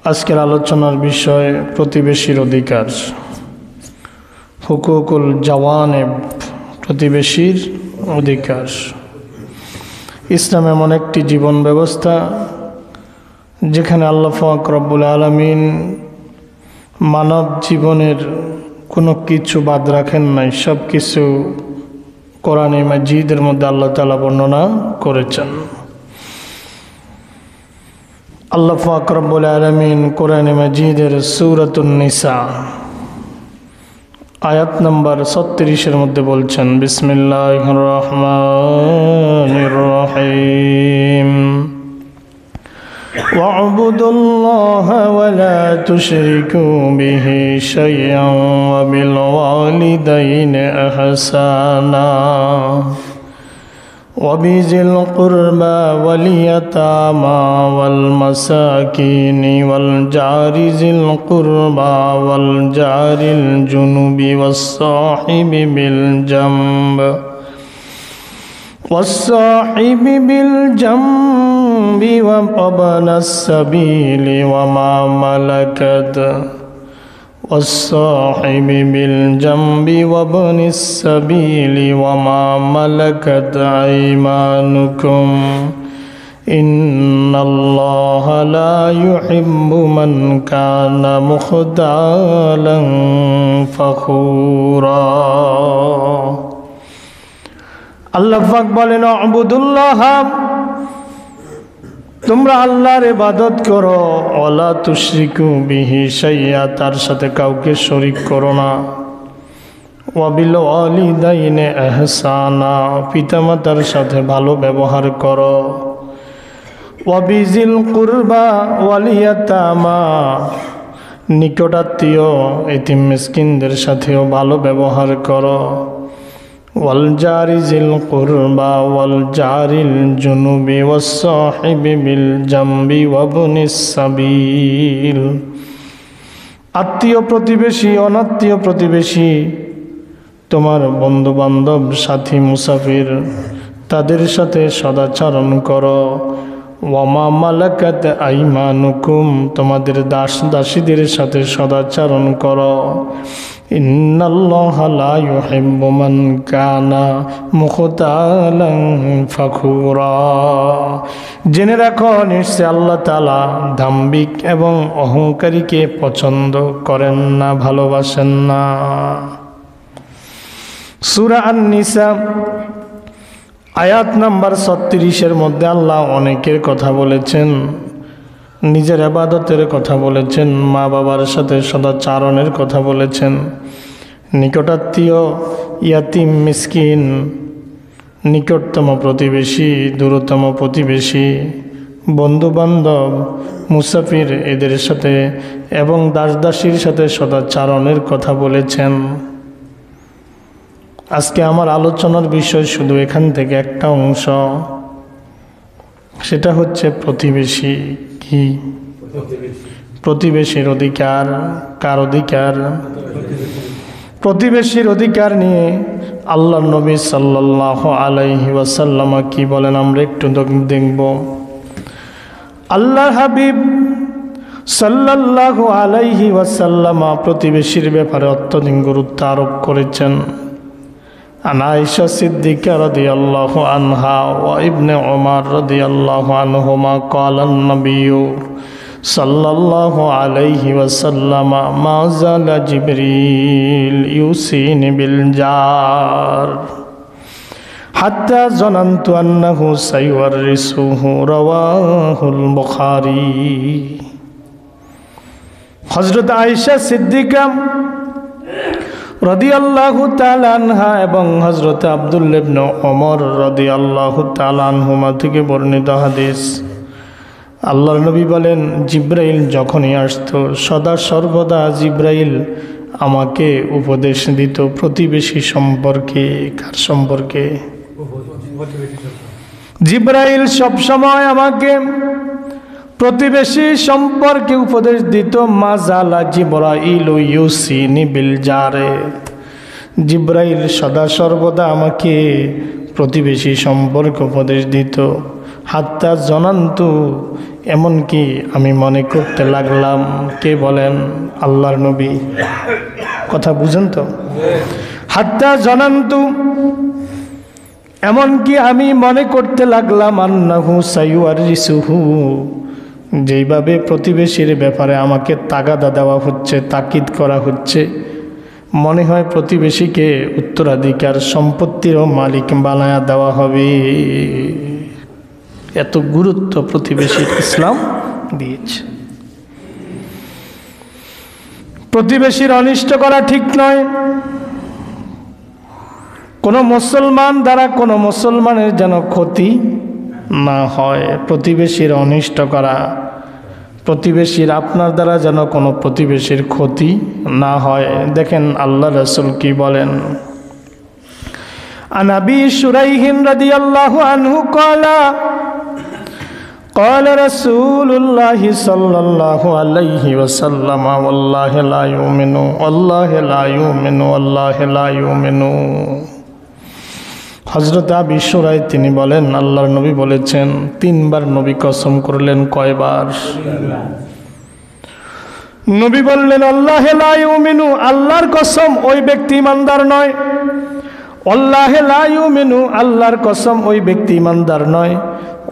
আজকের আলোচনার বিষয় প্রতিবেশীর অধিকার। হুকুকুল জাওয়ানেব, প্রতিবেশীর অধিকার। ইসলাম এমন একটি জীবন ব্যবস্থা যেখানে আল্লাহ পাক রব্বুল আলামিন মানব জীবনের কোনো কিছু বাদ রাখেন নাই, সব কিছু কোরআনে মাজিদের মধ্যে আল্লাহ তাআলা বর্ণনা করেছেন। আল্লাহ পাক রব্বুল আলামিন কোরআনে মাজিদের সূরাতুন নিসা আয়াত নম্বর 36 মধ্যে বলছেন, বিসমিল্লাহির রহমানির রহিম, ওয়া'বুদুল্লাহা ওয়া লা তুশরিকু বিহি শাইআন ওয়া বিল ওয়ালিদাইনি ইহসানা وبذي القربى واليتامى والمساكين والجار ذي القربى والجار الجنب والصاحب بالجنب وابن السبيل وما ملكت والصاحب بالجنب وابن السبيل وما ملكت أيمانكم إن الله لا يحب من كان مختالا فخورا। আল্লাহ পাক বলেন, আ'বুদুল্লাহ, তোমরা আল্লাহর ইবাদত করো, ওয়ালা তুশরিকু বিহি শাইআ, তার সাথে কাউকে শরীক করো না, ওয়া বিল ওয়ালিদাইনি ইহসানা, পিতামাতার সাথে ভালো ব্যবহার করো, ওয়া বিজিল কুরবা ওয়াল ইয়াতামা, নিকটাত্মীয় এতিম মিসকিনদের সাথেও ভালো ব্যবহার করো, ওয়াল জারি জিল কুরবা ওয়াল জারিল জুনুবি ওয়াস সাহিবি বিল জামবি ওয়াবনিস সাবিল, আত্মীয় প্রতিবেশী, অনাত্মীয় প্রতিবেশী, তোমার বন্ধু বান্ধব, সাথী, মুসাফির, তাদের সাথে সদাচরণ করো। ওয়ামা মালাকাত আইমানুকুম, তোমাদের দাস দাসীদের সাথে সদাচরণ করো। ইন্নাল্লাহা লা ইউহিব্বু মান কানা মুখতালান ফাখুরা, জেনে রাখো নিশ্চয় আল্লাহ তাআলা দাম্ভিক এবং অহংকারীকে পছন্দ করেন না, ভালোবাসেন না। সূরা আন-নিসা আয়াত নাম্বার 36 মধ্যে আল্লাহ অনেকের কথা বলেছেন, নিজের ইবাদতের কথা বলেছেন, মা বাবার সাথে সদাচরণের কথা বলেছেন, নিকটাত্মীয়, ইয়াতিম, মিসকিন, নিকটতম প্রতিবেশী, দূরতম প্রতিবেশী, বন্ধু বান্ধব, মুসাফির, এদের সাথে এবং দাস দাসীর সাথে সদাচরণের কথা বলেছেন। আজকে আমার আলোচনার বিষয় শুধু এখান থেকে একটা অংশ, সেটা হচ্ছে প্রতিবেশী কি, প্রতিবেশীর অধিকার। কার অধিকার? প্রতিবেশীর অধিকার নিয়ে আল্লাহর নবী সাল্লাল্লাহু আলাইহি ওয়াসাল্লাম কি বলেন আমরা একটু দেখব। আল্লাহর হাবিব সাল্লাল্লাহু আলাইহি ওয়াসাল্লাম প্রতিবেশীর ব্যাপারে অত্যধিক গুরুত্ব আরোপ করেছেন। আয়েশা সিদ্দিকা রাদিয়াল্লাহু আনহা ওয়া ইবনে উমর রাদিয়াল্লাহু আনহুমা ক্বালান নবিয়্যু সাল্লাল্লাহু আলাইহি ওয়াসাল্লাম মা যালা জিবরিল ইউসিনি বিল জার হাত্তা জানানতু আন্নাহু সাইওয়ারিসুহু, রাওয়াহুল বুখারী। হযরত আয়েশা সিদ্দিকা রাদিয়াল্লাহু তাআলা আনহা এবং হযরত আব্দুল্লাহ ইবনে ওমর রাদিয়াল্লাহু তাআলা আনহুমা থেকে বর্ণিত হাদিস। আল্লাহর নবী বলেন, জিবরাইল যখনই আসতো সদা সর্বদা জিবরাইল আমাকে উপদেশ দিত প্রতিবেশী সম্পর্কে। কার সম্পর্কে? জিবরাইল সব সময় আমাকে প্রতিবেশী সম্পর্কে উপদেশ দিত। মাজালা জিবরাইল ইউসিনি বিল জারে, জিবরাইল সদা সর্বদা আমাকে প্রতিবেশী সম্পর্কে উপদেশ দিত। হাত্তা জনান্তু, এমনকি আমি মনে করতে লাগলাম। কে বলেন? আল্লাহর নবী। কথা বুঝেন তো? হাত্তা জনান্তু, এমনকি আমি মনে করতে লাগলাম আন্নাহু সাইয়ুরিসুহু, যেইভাবে প্রতিবেশীর ব্যাপারে আমাকে তাগাদা দেওয়া হচ্ছে, তাকিদ করা হচ্ছে, মনে হয় প্রতিবেশীকে উত্তরাধিকার সম্পত্তিরও মালিক বানায়া দেওয়া হবে। এত গুরুত্ব প্রতিবেশীর ইসলাম দিয়েছে। প্রতিবেশীর অনিষ্ট করা ঠিক নয়। কোনো মুসলমান দ্বারা কোনো মুসলমানের যেন ক্ষতি না হয়, প্রতিবেশীর অনিষ্ট করা, প্রতিবেশীর আপনার দ্বারা যেন কোনো প্রতিবেশীর ক্ষতি না হয়। দেখেন আল্লাহ রাসূল কি বলেন, আন আবি শুরাইহিন রাদিয়াল্লাহু আনহু ক্বালা قال رسول الله صلى الله عليه وسلم والله لا يؤمن والله لا يؤمن والله لا يؤمن। হযরত আবি শুরাই তিনি বলেন, আল্লাহর নবী বলেছেন, তিনবার নবী কসম করলেন। কয়বার? নবী বললেন, আল্লাহ লা ইউমিনু, আল্লাহর কসম ওই ব্যক্তি ইমানদার নয়। আল্লাহ লা ইউমিনু, আল্লাহর কসম ওই ব্যক্তি ইমানদার নয়।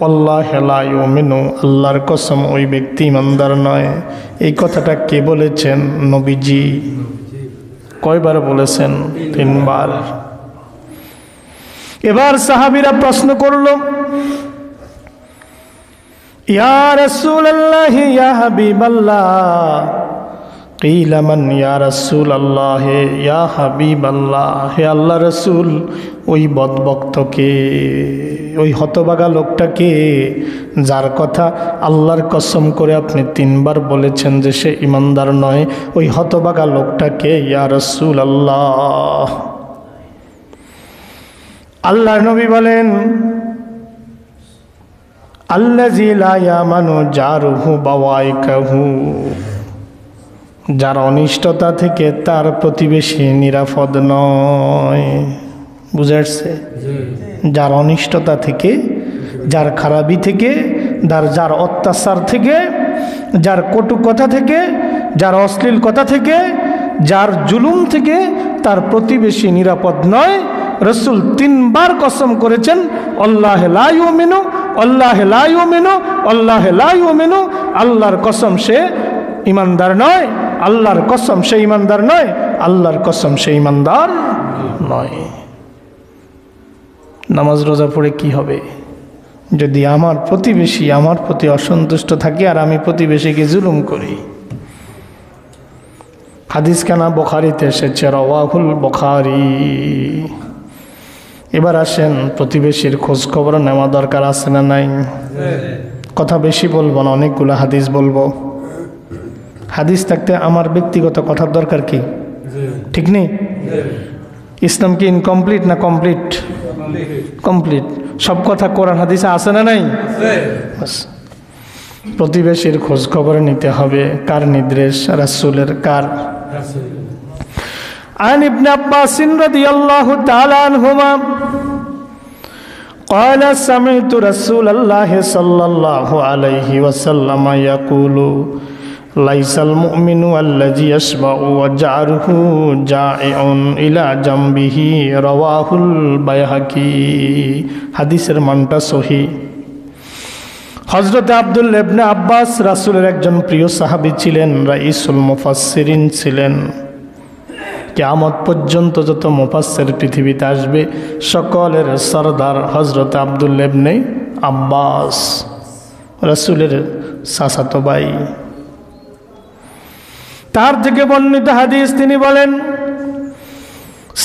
আল্লাহ লা ইউমিনু, আল্লাহর কসম ওই ব্যক্তি ইমানদার নয়। এই কথাটা কে বলেছেন? নবীজি। কয়বার বলেছেন? তিনবার। এবার সাহাবীরা প্রশ্ন করল, ইয়া রাসূলুল্লাহ ইয়া হাবিবাল্লাহ, কিলা মান ইয়া রাসূলুল্লাহ ইয়া হাবিবাল্লাহ, হে আল্লাহ রাসূল, ওই বদবক্তকে, ওই হতভাগা লোকটাকে, যার কথা আল্লাহর কসম করে আপনি তিনবার বলেছেন যে সে ইমানদার নয়, ওই হতভাগা লোকটাকে ইয়া রাসূলুল্লাহ। আল্লাহর নবী বলেন, আল্লাযী লা ইয়ামানু জারুহু বাওয়াইকাহু, যার অনিষ্টতা থেকে তার প্রতিবেশী নিরাপদ নয়। বুঝে আসছে? যার অনিষ্টতা থেকে, যার খারাপি থেকে, যার অত্যাচার থেকে, যার কটু কথা থেকে, যার অশ্লীল কথা থেকে, যার জুলুম থেকে তার প্রতিবেশী নিরাপদ নয়। রাসূল তিনবার কসম করেছেন, আল্লাহ লা ইউমিনু, আল্লাহ লা ইউমিনু, আল্লাহ লা ইউমিনু, আল্লাহর কসম সে ইমানদার নয়, আল্লাহর কসম সে ইমানদার নয়, আল্লাহর কসম সে ইমানদার নয়। নামাজ রোজা পড়ে কি হবে যদি আমার প্রতিবেশী আমার প্রতি অসন্তুষ্ট থাকে আর আমি প্রতিবেশীকে জুলুম করি? হাদিস কানা বুখারীতে এসেছে, রাওয়াহুল বুখারী। এবার আসেন, প্রতিবেশীর খোঁজ খবর নেওয়া দরকার আছে না নাই? কথা বেশি বলবো না, অনেকগুলো হাদিস বলবো। হাদিস থাকতে আমার ব্যক্তিগত কথার দরকার কি? ঠিক নেই? ইসলাম কি ইনকমপ্লিট না কমপ্লিট? কমপ্লিট। সব কথা কোরআন হাদিসে আছে না নাই? প্রতিবেশীর খোঁজ খবর নিতে হবে। কার নির্দেশ? রাসূলের। কার? عن ابن عباس رضي الله تعالى عنهما قال سمعت رسول الله صلى الله عليه وسلم يقول ليس المؤمن الذي يشبع وجاره جائع إلى جنبه رواه البيهقي। হাদিসের মানটা সহিহ। হযরত আব্দুল্লাহ ইবনে আব্বাস রাসূলের একজন প্রিয় সাহাবী ছিলেন, রাইসুল মুফাসসিরিন ছিলেন। কিয়ামত পর্যন্ত যত মুফাসসির পৃথিবীতে আসবে সকলের সরদার হযরত আব্দুল্লাহ ইবনে আব্বাস, রাসূলের চাচাতো ভাই। তার থেকে বর্ণিত হাদিস তিনি বলেন,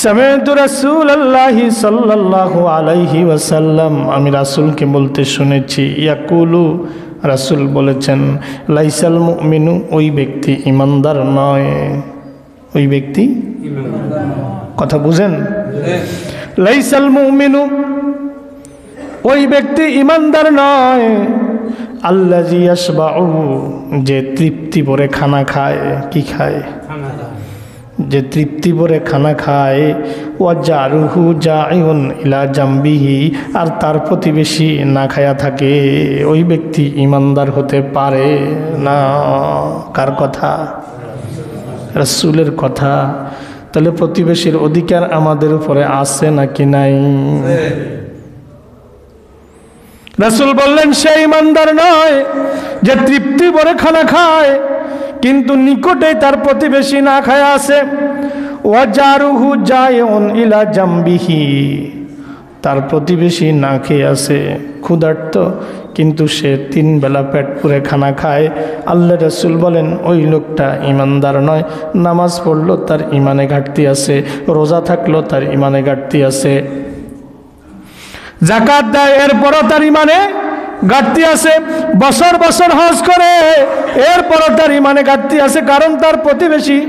সামি'তু রাসূলুল্লাহি সাল্লাল্লাহু আলাইহি ওয়াসাল্লাম, আমি রাসূলকে বলতে শুনেছি, ইয়াকুলু, রাসূল বলেছেন, লাইসাল মুমিনু, ওই ব্যক্তি ইমানদার নয়। ওই ব্যক্তি কথা বুঝেন? লাইসাল মুমিনু, ওই ব্যক্তি ইমানদার নয়। আল্লাযী ইয়াশবাউ, যে তৃপ্তি ভরে খানা খায়। কি খায়? যে তৃপ্তি ভরে খানা খায়, ওয়া জারুহু জাইউন ইলা জাম্বিহি, আর তার প্রতিবেশী না খায়া থাকে, ওই ব্যক্তি ইমানদার হতে পারে না। কার কথা? রাসূলের কথা। তাহলে প্রতিবেশীর অধিকার আমাদের উপরে আছে নাকি নাই? রাসূল বললেন সে ইমানদার নয় যে তৃপ্তি ভরে খানা খায় কিন্তু নিকটে তার প্রতিবেশী না খায় আছে। ওয়া জারুহু জাইউন ইলা জাম্বিহি, তার প্রতিবেশী না খেয়ে আছে, ক্ষুধার্ত, কিন্তু সে 3 বেলা পেট পুরে খানা খায়। আল্লাহ রাসূল বলেন ওই লোকটা ইমানদার নয়। নামাজ পড়লো তার ইমানে ঘাটতি আছে, রোজা থাকলো তার ইমানে ঘাটতি আছে, যাকাত দেয় এরপরও তার ইমানে ঘাটতি আছে, বছর বছর হজ করে এরপরও তার ইমানে ঘাটতি আছে, কারণ তার প্রতিবেশী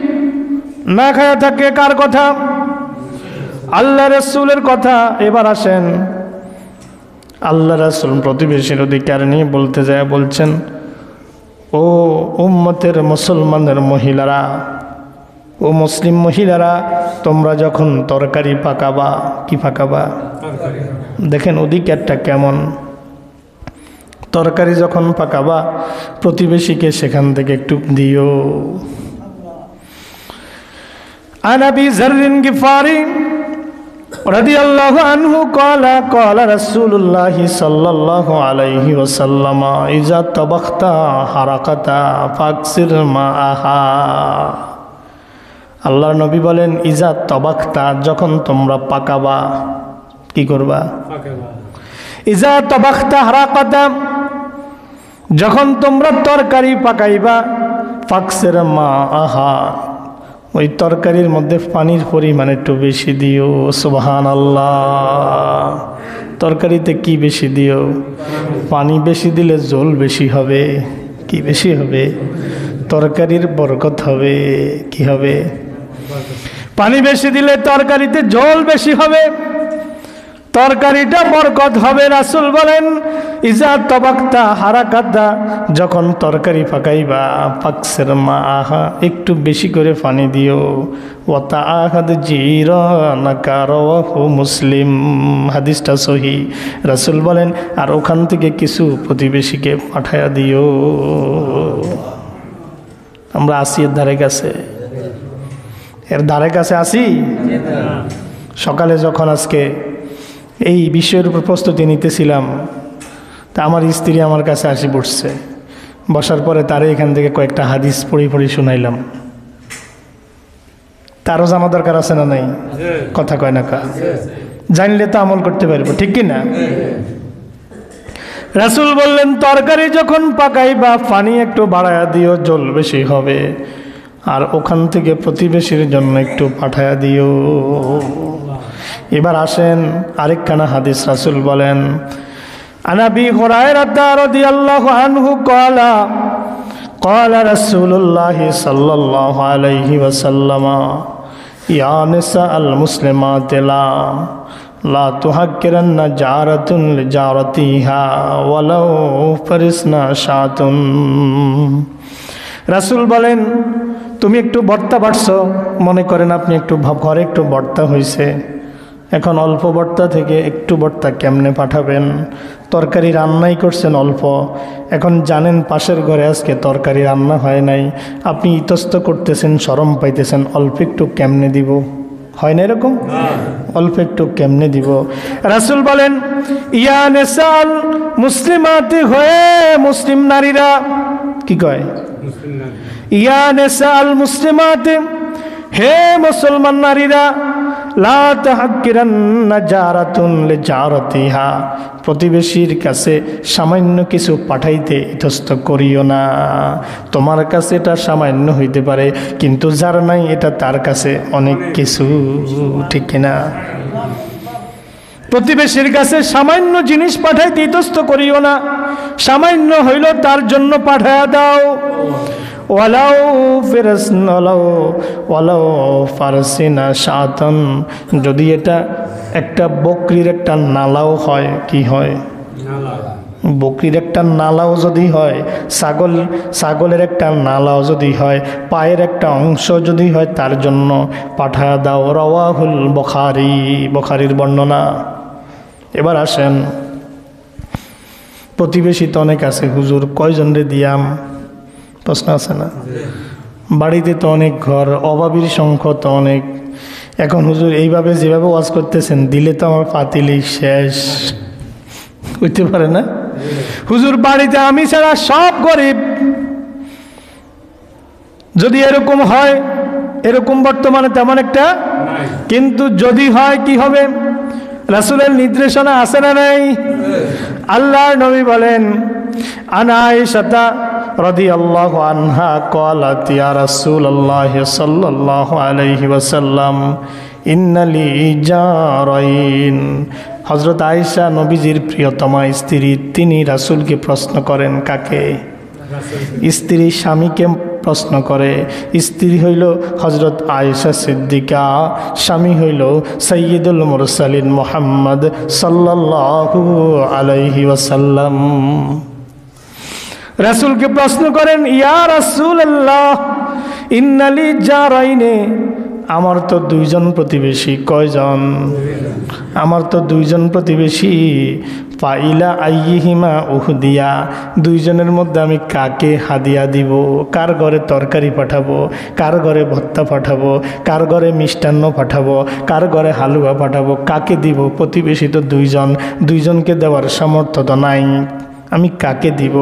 না খায়া থাকে। কার কথা? আল্লাহ রাসূলের কথা। এবার আসেন, আল্লাহ রাসূল প্রতিবেশীর অধিকার নিয়ে বলতে যায় বলছেন, ও উম্মতের মুসলমানের মহিলারা, ও মুসলিম মহিলারা, তোমরা যখন তরকারি পাকাবা, কি পাকাবা? দেখেন অধিকারটা কেমন। তরকারি যখন পাকাবা প্রতিবেশীকে সেখান থেকে একটু দিও। আন আবি যাররিন গিফারি রাদিয়াল্লাহু আনহু ক্বালা ক্বালা রাসূলুল্লাহি সাল্লাল্লাহু আলাইহি ওয়াসাল্লাম ইযা তাবাখতা হারাকাতা ফাকসির মাআহা। আল্লাহর নবী বলেন ইযা তাবাখতা, যখন তোমরা পাকাবা, কি করবা? পাকাবা। ইযা তাবাখতা হারাকাতা, যখন তোমরা তরকারি পাকাইবা, ফাকসির মাআহা, ওই তরকারির মধ্যে পানির পরিমাণ একটু বেশি দিও। সুবহানাল্লাহ। তরকারিতে কি বেশি দিও? পানি বেশি দিলে ঝোল বেশি হবে। কি বেশি হবে? তরকারির বরকত হবে। কি হবে? পানি বেশি দিলে তরকারিতে ঝোল বেশি হবে, তরকারিটা বরকত হবে। রাসূল বলেন ইজা তাবাক্তা হারাকাতা, যখন তরকারি পাকাইবা, ফাকসির মাআহা, একটু বেশি করে পানি দিও। ওয়া তাআহাদ জিরানাকা, রাওয়াহু মুসলিম, হাদিসটা সহিহ। রাসূল বলেন আর ওখান থেকে কিছু প্রতিবেশীকে পাঠায়া দিও। আমরা আসি এর ধারে কাছে, এর ধারে কাছে আসি। সকালে যখন আজকে এই বিষয়ের উপর প্রস্তুতি নিতেছিলাম, তা আমার স্ত্রী আমার কাছে আসি বসছে। বসার পরে তারে এখান থেকে কয়েকটা হাদিস পড়ি শুনাইলাম। তারও জানা দরকার আছে না নাই? কথা কয় না কা? জানলে তো আমল করতে পারবো, ঠিক কি না? রাসূল বললেন তরকারি যখন পাকাইবা পানি একটু বাড়ায়া দিও, ঝোল বেশি হবে, আর ওখান থেকে প্রতিবেশীর জন্য একটু পাঠায়া দিও। এবার আসেন আরেকখানা হাদিস। রাসূল বলেন আন আবি হুরায়রা রাদিয়াল্লাহু আনহু ক্বালা ক্বালা রাসূলুল্লাহ সাল্লাল্লাহু আলাইহি ওয়াসাল্লাম ইয়া নিসাআল মুসলিমাত লা তুহাক্কিরান্না জারাতুন লিজারাতিহা ওয়ালাউ ফারিসনা শাতুন। রাসূল বলেন তুমি একটু ভর্তা বাড়ছো, মনে করেন আপনি একটু ঘরে একটু ভর্তা হয়েছে, এখন অল্প ভর্তা থেকে একটু ভর্তা কেমনে পাঠাবেন? তরকারি রান্নাই করছেন অল্প, এখন জানেন পাশের ঘরে আজকে তরকারি রান্না হয় নাই, আপনি ইতস্ত করতেছেন, শরম পাইতেছেন, অল্প একটু কেমনে দিব? হয় না এরকম? অল্প একটু কেমনে দিব? রাসূল বলেন ইয়া নিসাল মুসলিমাতি, হয়ে মুসলিম নারীরা, কি কয়? ইয়া নিসাল মুসলিমাতি, হে মুসলমান নারীরা, লা তাহাক্কিরান্না জারাতুন লিজারাতিহা, প্রতিবেশীর কাছে সামান্য কিছু পাঠাইতে ইতস্ত করিও না। তোমার কাছে এটা সামান্য হইতে পারে, কিন্তু যার নাই এটা তার কাছে অনেক কিছু, ঠিক কিনা? প্রতিবেশীর কাছে সামান্য জিনিস পাঠাইতে ইতস্ত করিও না, সামান্য হইল তার জন্য পাঠায়া দাও। ওয়ালাউ ফিরসন ওয়ালাউ ফারসিনা শাতান, যদি এটা একটা বকরির একটা নালাও হয়, কি হয়? বকরির একটা নালাও যদি হয়, ছাগলের একটা নালাও যদি হয়, পায়ের একটা অংশ যদি হয়, তার জন্য পাঠায়া দাও। রাওয়াহুল বুখারী, বুখারীর বর্ণনা। এবার আসেন, প্রতিবেশী তো অনেক আছে, হুজুর কয়জন রে দিয়াম? প্রশ্ন আছে না? বাড়িতে তো অনেক ঘর, অভাবীর সংখ্যা তো অনেক। এখন হুজুর এইভাবে যেভাবে ওয়াজ করতেছেন, দিলে তো আমার পাতিলি শেষ হইতে পারে না? হুজুর বাড়িতে আমি ছাড়া সব গরিব। যদি এরকম হয়, এরকম বর্তমানে তেমন একটা, কিন্তু যদি হয় কি হবে? রাসূলের নির্দেশনা আছে না নাই? আল্লাহর নবী বলেন, আন আয়েশা রাদিয়াল্লাহু আনহা ক্বালাত ইয়া রাসূলুল্লাহ সাল্লাল্লাহু আলাইহি ওয়াসাল্লাম ইন্না লি জারাইন। হযরত আয়েশা নবীজির প্রিয়তমা স্ত্রী, তিনি রাসূলকে প্রশ্ন করেন। কাকে? স্ত্রী স্বামীকে প্রশ্ন করে। স্ত্রী হইল হযরত আয়েশা সিদ্দিকা, স্বামী হইল সাইয়্যিদুল মুরসালিন মুহাম্মদ সাল্লাল্লাহু আলাইহি ওয়াসাল্লাম। রাসূলকে প্রশ্ন করেন, ইয়া রাসূলুল্লাহ ইন্না লি জারাইনে, আমার তো দুইজন প্রতিবেশী। কয়জন? আমার তো দুইজন প্রতিবেশী। ফাইলা আইয়িহিমা উহদিয়া, দুইজনের মধ্যে আমি কাকে হাদিয়া দিব? কার ঘরে তরকারি পাঠাবো, কার ঘরে ভর্তা পাঠাবো, কার ঘরে মিষ্টান্ন পাঠাবো, কার ঘরে হালুয়া পাঠাবো, কাকে দিব? প্রতিবেশী তো দুইজন, দুইজনকে দেওয়ার সামর্থ্য তো নাই, আমি কাকে দিব?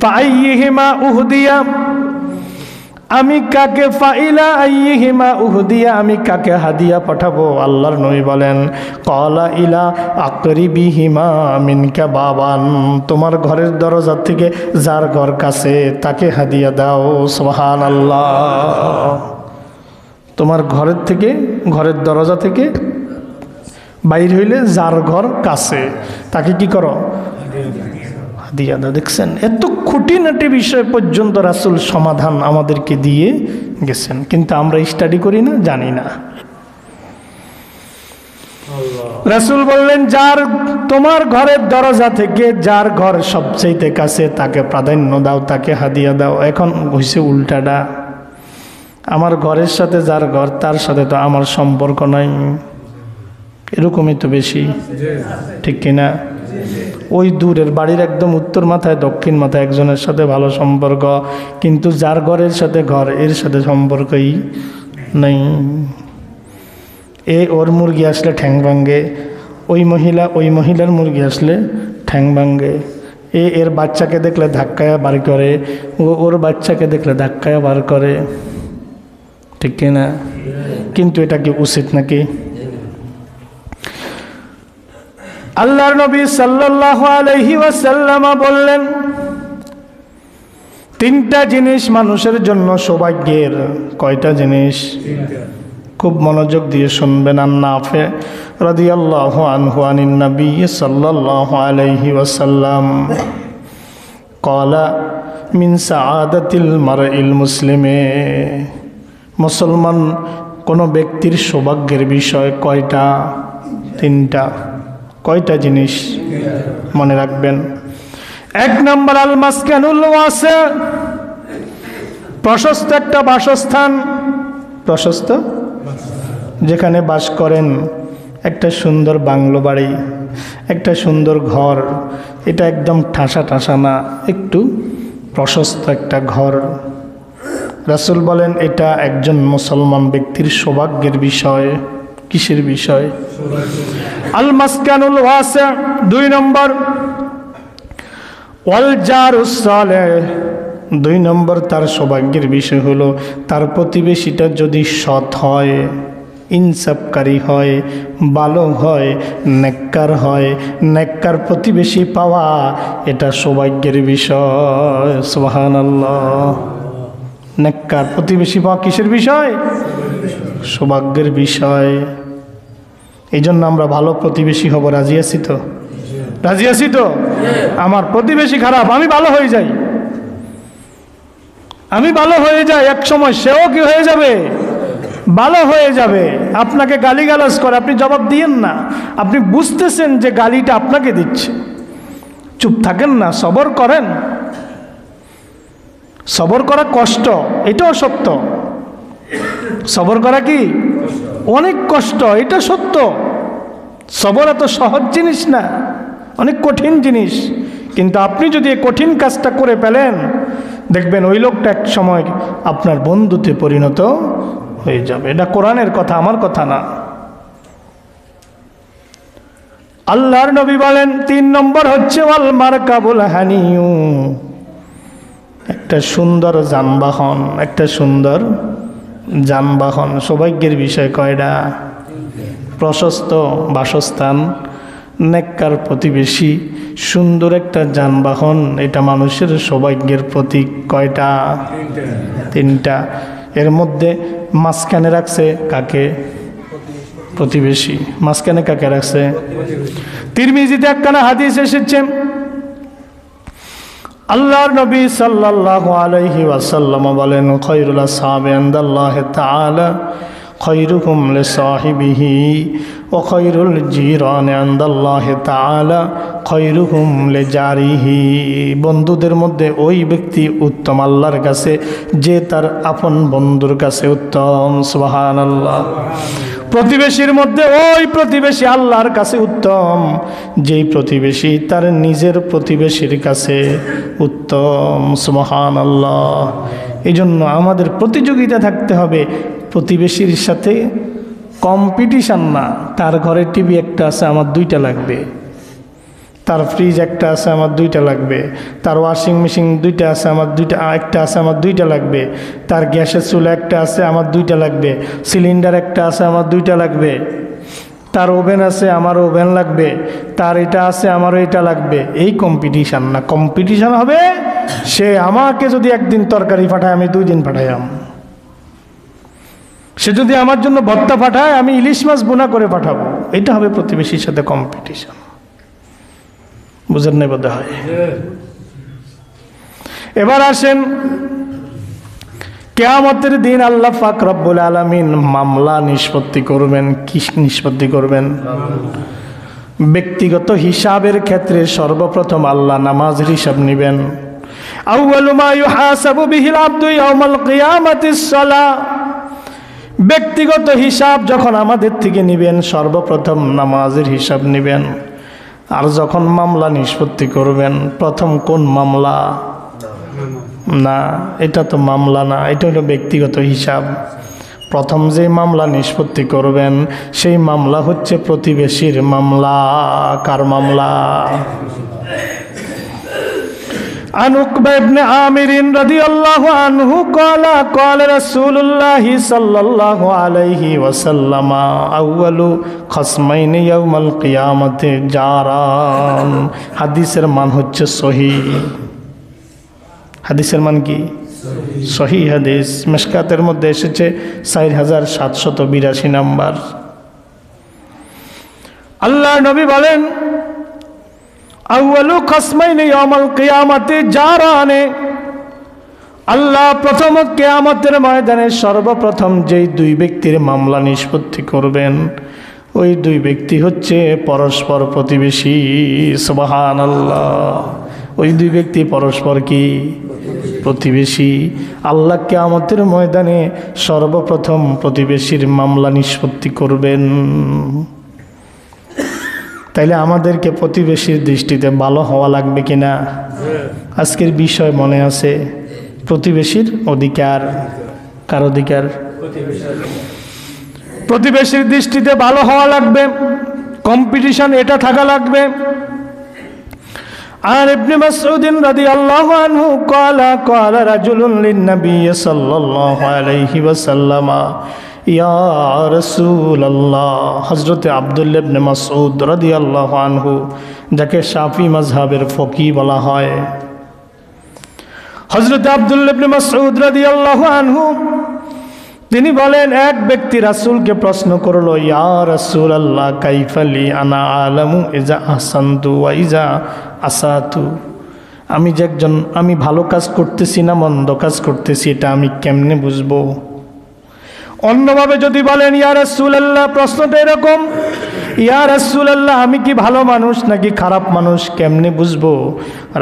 ফাইয়িহিমা উহদিয়া, আমি কাকে, ফাইলা আইয়িহিমা উহদিয়া, আমি কাকে হাদিয়া পাঠাবো? আল্লাহর নবী বলেন, ক্বালা ইলা আকরিবিহিমা মিনকা বাবান, তোমার ঘরের দরজা থেকে যার ঘর কাছে তাকে হাদিয়া দাও। সুবহানাল্লাহ। তোমার ঘরের থেকে, ঘরের দরজা থেকে বাইর হইলে যার ঘর কাছে তাকে কি করো? হাদিয়া দাও। দেখছেন, এত খুঁটিনাটি বিষয় পর্যন্ত রাসূল সমাধান আমাদেরকে দিয়ে গেছেন, কিন্তু আমরা স্টাডি করি না, জানি না। রাসূল বললেন, যার, তোমার ঘরের দরজা থেকে যার ঘর সবচেয়ে কাছে তাকে প্রাধান্য দাও, তাকে হাদিয়া দাও। এখন হইছে উল্টাটা, আমার ঘরের সাথে যার ঘর তার সাথে তো আমার সম্পর্ক নাই, এরকমই তো বেশি, ঠিক কিনা? ওই দূরের বাড়ির একদম উত্তর মাথায় দক্ষিণ মাথায় একজনের সাথে ভালো সম্পর্ক, কিন্তু যার ঘরের সাথে ঘর, এর সাথে সম্পর্কই নেই। ওর মুরগি আসলে ঠ্যাং ভাঙ্গে, ওই মহিলার মুরগি আসলে ঠ্যাং ভাঙ্গে। এর বাচ্চাকে দেখলে ধাক্কায়া বার করে, ওর বাচ্চাকে দেখলে ধাক্কায়া বার করে, ঠিক কিনা? কিন্তু এটা কি উচিত নাকি? আল্লাহর নবী সাল্লাল্লাহু আলাইহি ওয়াসাল্লাম বললেন, তিনটা জিনিস মানুষের জন্য সৌভাগ্যের। কয়টা জিনিস? খুব মনোযোগ দিয়ে শুনবেন। আন নাফি রাদিয়াল্লাহু আনহু আনিন নবী সাল্লাল্লাহু আলাইহি ওয়াসাল্লাম ক্বালা মিন সাআদাতিল মারইল মুসলিমে, মুসলমান কোন ব্যক্তির সৌভাগ্যের বিষয় কয়টা? তিনটা। কয়টা জিনিস মনে রাখবেন? এক নম্বর, আল মাসকানুল ওয়াসি, প্রশস্ত একটা বাসস্থান, প্রশস্ত যেখানে বাস করেন, একটা সুন্দর বাংলো বাড়ি, একটা সুন্দর ঘর, এটা একদম ঠাসা ঠাসা না, একটু প্রশস্ত একটা ঘর। রাসূল বলেন এটা একজন মুসলমান ব্যক্তির সৌভাগ্যের বিষয়। কিসের বিষয়? আল মাসকানুল ওয়াসি। দুই নম্বর, ওয়াল জারুস সালেহ, দুই নম্বর তার সৌভাগ্যের বিষয় হলো তার প্রতিবেশীটা যদি সৎ হয়, ইনসাফকারী হয়, ভালো হয়, নেককার হয়। নেককার প্রতিবেশী পাওয়া এটা সৌভাগ্যের বিষয়। সুবহানাল্লাহ। নেককার প্রতিবেশী পাওয়া কিসের বিষয়? সৌভাগ্যের বিষয়। এই জন্য আমরা ভালো প্রতিবেশী হব। রাজি আছি তো? রাজি আছি তো? আমার প্রতিবেশী খারাপ, আমি ভালো হয়ে যাই, আমি ভালো হয়ে যাই, এক সময় সেও কি হয়ে যাবে? ভালো হয়ে যাবে। আপনাকে গালিগালাজ করে, আপনি জবাব দিয়েন না, আপনি বুঝতেছেন যে গালিটা আপনাকে দিচ্ছে, চুপ থাকেন না, সবর করেন। সবর করা কষ্ট, এটাও সত্য। সবর করা কি অনেক কষ্ট, এটা সত্য। সবর এত সহজ জিনিস না, অনেক কঠিন জিনিস। কিন্তু আপনি যদি এই কঠিন কাজটা করে ফেলেন, দেখবেন ওই লোকটা এক সময় আপনার বন্ধুতে পরিণত হয়ে যাবে। এটা কোরআনের কথা, আমার কথা না। আল্লাহর নবী বলেন 3 নম্বর হচ্ছে ওয়াল মারকাবুল হানিউ, একটা সুন্দর যানবাহন। একটা সুন্দর যানবাহন সৌভাগ্যের বিষয় কয়টা? প্রশস্ত বাসস্থান, নেককার প্রতিবেশী, সুন্দর একটা যানবাহন, এটা মানুষের সৌভাগ্যের প্রতীক। কয়টা? 3টা। এর মধ্যে মাঝখানে রাখছে কাকে? প্রতিবেশী। মাঝখানে কাকে রাখছে? তিরমিজিতে একখানা হাদিস এসেছে, আল্লাহর নবী সাল্লাল্লাহু আলাইহি ওয়াসাল্লাম বলেন, খায়রুল আসহাবি ইনদাল্লাহি তাআলা খায়রুহুম লিসাহিবিহি ওয়া খায়রুল জিরানি ইনদাল্লাহি তাআলা খায়রুহুম লিজারিহি। বন্ধুদের মধ্যে ওই ব্যক্তি উত্তম আল্লাহর কাছে যে তার আপন বন্ধুর কাছে উত্তম। সুবহানাল্লাহ। প্রতিবেশীর মধ্যে ওই প্রতিবেশী আল্লাহর কাছে উত্তম যেই প্রতিবেশী তার নিজের প্রতিবেশীর কাছে উত্তম। সুবহানাল্লাহ। এই জন্য আমাদের প্রতিযোগিতা থাকতে হবে প্রতিবেশীর সাথে, কম্পিটিশন না। তার ঘরে টিভি একটা আছে, আমার 2টা লাগবে। তার ফ্রিজ একটা আছে, আমার 2টা লাগবে। তার ওয়াশিং মেশিন 2টা আছে, আমার 2টা, একটা আছে, আমার 2টা লাগবে। তার গ্যাসের চুলা একটা আছে, আমার 2টা লাগবে। সিলিন্ডার একটা আছে, আমার 2টা লাগবে। তার ওভেন আছে, আমারও ওভেন লাগবে। তার এটা আছে, আমারও এটা লাগবে। এই কম্পিটিশান না। কম্পিটিশান হবে সে আমাকে যদি একদিন তরকারি পাঠায়, আমি 2 দিন পাঠাইলাম। সে যদি আমার জন্য ভর্তা পাঠায়, আমি ইলিশ মাছ বোনা করে পাঠাবো। এটা হবে প্রতিবেশীর সাথে কম্পিটিশন। বুঝেন নাই বোধ হয়। এবার আসেন, কিয়ামতের দিন আল্লাহ পাক রব্বুল আলামিন মামলা নিষ্পত্তি করবেন। কি নিষ্পত্তি করবেন? ব্যক্তিগত হিসাবের ক্ষেত্রে সর্বপ্রথম আল্লাহ নামাজের হিসাব নেবেন। আউয়ালু মা ইউহাসাবু বিহিল আবদু ইয়াউমাল কিয়ামাতিস সালাহ। ব্যক্তিগত হিসাব যখন আমাদের থেকে নেবেন, সর্বপ্রথম নামাজের হিসাব নেবেন। আর যখন মামলা নিষ্পত্তি করবেন, প্রথম কোন মামলা? না, এটা তো মামলা না, এটা হলো ব্যক্তিগত হিসাব। প্রথম যে মামলা নিষ্পত্তি করবেন সেই মামলা হচ্ছে প্রতিবেশীর মামলা। কার মামলা? عن عقبة بن عامر رضي الله عنه قال قال رسول الله صلى الله عليه وسلم أول خصمين يوم القيامة جاران। হাদিসের মান হচ্ছে সহিহ। হাদিসের মান কি? সহিহ হাদিস। মিশকাতের মধ্যে এসেছে 4782 নাম্বার। আল্লাহর নবী বলেন, আউয়ালু খাসমাইনি ইয়াউমাল কিয়ামাতি জারানে। আল্লাহ প্রথম কিয়ামতের ময়দানে সর্বপ্রথম যেই 2 ব্যক্তির মামলা নিষ্পত্তি করবেন, ওই 2 ব্যক্তি হচ্ছে পরস্পর প্রতিবেশী। সুবহানাল্লাহ। ওই 2 ব্যক্তি পরস্পর কি? প্রতিবেশী। আল্লাহ কিয়ামতের ময়দানে সর্বপ্রথম প্রতিবেশীর মামলা নিষ্পত্তি করবেন। তাইলে আমাদেরকে প্রতিবেশীর দৃষ্টিতে ভালো হওয়া লাগবে কিনা? আজকের বিষয় মনে আছে, প্রতিবেশীর অধিকার। কার অধিকার? প্রতিবেশীর দৃষ্টিতে ভালো হওয়া লাগবে। কম্পিটিশন এটা থাকা লাগবে। আর ইবনে মাসউদ রাদিয়াল্লাহু আনহু قال قال رجل للنبي صلى الله عليه وسلم ইয়া রাসূলুল্লাহ। হযরত আব্দুল্লাহ ইবনে মাসউদ রাদিয়াল্লাহু আনহু, যাকে শাফি মাযহাবের ফকিহ বলা হয়, হযরত আব্দুল্লাহ ইবনে মাসউদ রাদিয়াল্লাহু আনহু তিনি বলেন, এক ব্যক্তি রাসূলকে প্রশ্ন করলো, ইয়া রাসূলুল্লাহ কাইফা লি আনা আলামু ইজা আহসানতু ওয়া ইজা আসাতু। আমি ভালো কাজ করতেছি না মন্দ কাজ করতেছি, এটা আমি কেমনে বুঝবো? অন্যভাবে যদি বলেন, ইয়া রাসূলুল্লাহ প্রশ্নটা এরকম, ইয়া রাসূলুল্লাহ, আমি কি ভালো মানুষ নাকি খারাপ মানুষ কেমনে বুঝবো?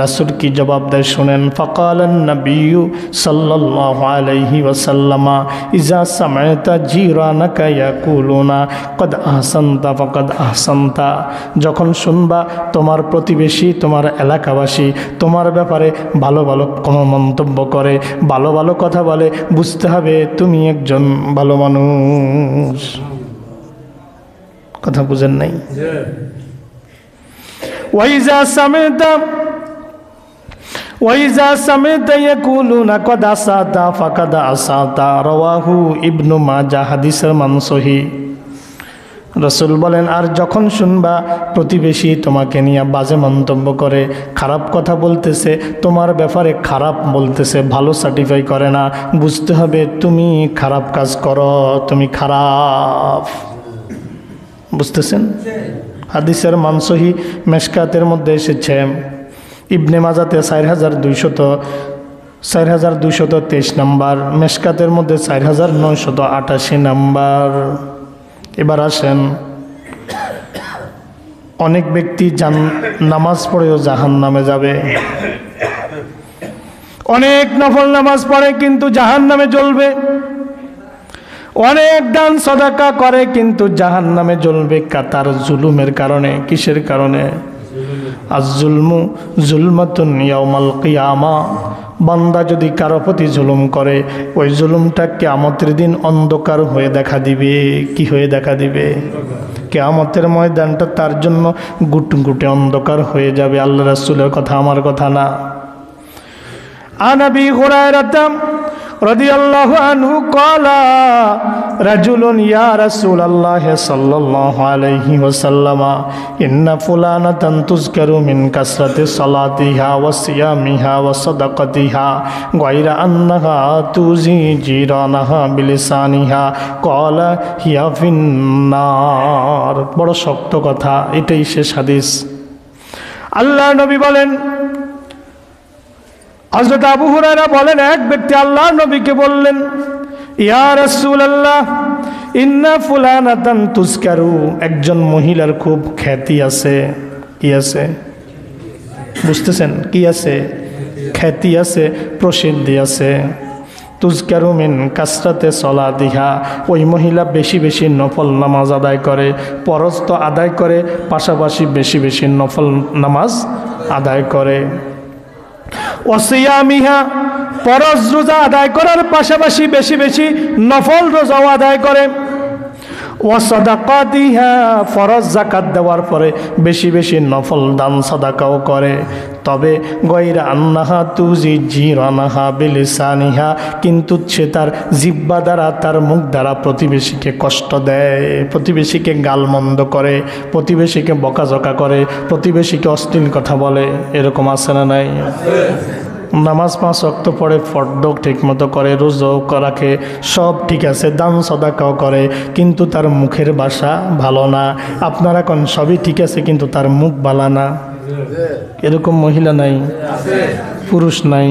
রাসূল কি জবাব দেয় শুনেন। ফাকালান নবিয়্যু সাল্লাল্লাহু আলাইহি ওয়াসাল্লাম, ইজা সামা'তা জিরানাকা ইয়াকুলুনা কদ আহসানতা ফাকাদ আহসানতা, যখন শুনবা তোমার প্রতিবেশী, তোমার এলাকাবাসী তোমার ব্যাপারে ভালো ভালো কোনো মন্তব্য করে, ভালো ভালো কথা বলে, বুঝতে হবে তুমি একজন ভালো মানুষ। কথা বুঝেন নাই? ওয়াইজা সামি'তা ইয়াকুলুনা কদ আসাতা ফাকাদ আসাতা, রাওয়াহু ইবনু মাজাহ, হাদিসের মান সহিহ। রাসূল বলেন, আর যখন শুনবা প্রতিবেশী তোমাকে নিয়ে বাজে মন্তব্য করে, খারাপ কথা বলতেছে, তোমার ব্যাপারে খারাপ বলতেছে, ভালো সার্টিফাই করে না, বুঝতে হবে তুমি খারাপ কাজ করো, তুমি খারাপ। বুঝতেছেন? হাদিসের মান সহিহ, মেশকাতের মধ্যে এসেছে, ইবনে মাজাতে 4223 নাম্বার, মেশকাতের মধ্যে 4988 নাম্বার। এবার আসেন, অনেক ব্যক্তি নামাজ পড়েও জাহান্নামে যাবে, অনেক নফল নামাজ পড়ে কিন্তু জাহান্নামে জ্বলবে, অনেক দান সাদাকা করে কিন্তু জাহান্নামে জ্বলবে তার জুলুমের কারণে। কিসের কারণে? আজ-জুলমু জুলমাতুন ইয়াউমাল কিয়ামা, বান্দা যদি কারো প্রতি জুলুম করে, ওই জুলুমটা কিয়ামতের দিন অন্ধকার হয়ে দেখা দিবে। কি হয়ে দেখা দিবে? কিয়ামতের ময়দানটা তার জন্য গুটগুটে অন্ধকার হয়ে যাবে। আল্লাহ রাসূলের কথা, আমার কথা না। আন আবি হুরায়রা রাদিয়াল্লাহু আনহু ক্বালা রাজুলুন ইয়া রাসূলাল্লাহ সাল্লাল্লাহু আলাইহি ওয়াসাল্লাম, ইন্না ফুলানাতান তুযকারু মিন কাসরাতি সালাতিহা ওয়া সিয়ামিহা ওয়া সাদাকাতিহা গায়রা আন্নাহা তুজি জিরানাহা বিলিসানিহা ক্বালা হিয়া ফিন্নার। বড় শক্ত কথা, এটাই শেষ হাদিস। আল্লাহর নবী বলেন, হযরত আবু হুরায়রা বলেন, এক ব্যক্তি আল্লাহর নবীকে বললেন, ইয়া রাসূলুল্লাহ, ইন্না ফুলানাতান তুযকারু, একজন মহিলার খুব খ্যাতি আছে। কি আছে? বুঝতেছেন? কি আছে? খ্যাতি আছে, প্রসিদ্ধি আছে। তুযকারু মিন কাসরাতে সলাতিহা, ওই মহিলা বেশি বেশি নফল নামাজ আদায় করে, ফরজ তো আদায় করে, পাশাপাশি বেশি বেশি নফল নামাজ আদায় করে। ওয়াসিয়ামিহা, ফরজ রোজা আদায় করার পাশাপাশি বেশি বেশি নফল রোজাও আদায় করে। ওয়াসাদাকাতিহা, ফরজ যাকাত দেওয়ার পরে বেশি বেশি নফল দান সাদাকাও করে। তবে গায়রা আন্নাহা তুজি জিরানাহা বিলিসানিহা, কিন্তু সে তার জিহ্বা দ্বারা, তার মুখ দ্বারা প্রতিবেশীকে কষ্ট দেয়, প্রতিবেশীকে গালমন্দ করে, প্রতিবেশীকে বকাঝকা করে, প্রতিবেশীকে অশ্লীল কথা বলে। এরকম আছে না নাই? নামাজ 5 ওয়াক্ত পড়ে, ফরজ ঠিক মতো করে, রোজাও রাখে, সব ঠিক আছে, দান সাদাকাও করে, কিন্তু তার মুখের ভাষা ভালো না। আপনারা কোন সবই ঠিক আছে কিন্তু তার মুখ ভালো না। এরকম মহিলা নাই? পুরুষ নাই?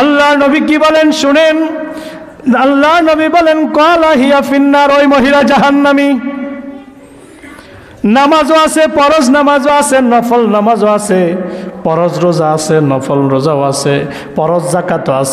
আল্লাহ নবী কি বলেন শুনেন। আল্লাহ নবী বলেন, ক্বালা হিয়া ফিন্নার, ওই মহিলা জাহান্নামী। নামাজও আছে, ফরজ নামাজও আছে, নফল নামাজও আছে, ফরজ রোজা আছে, নফল রোজাও আছে, ফরজ যাকাতও আছে।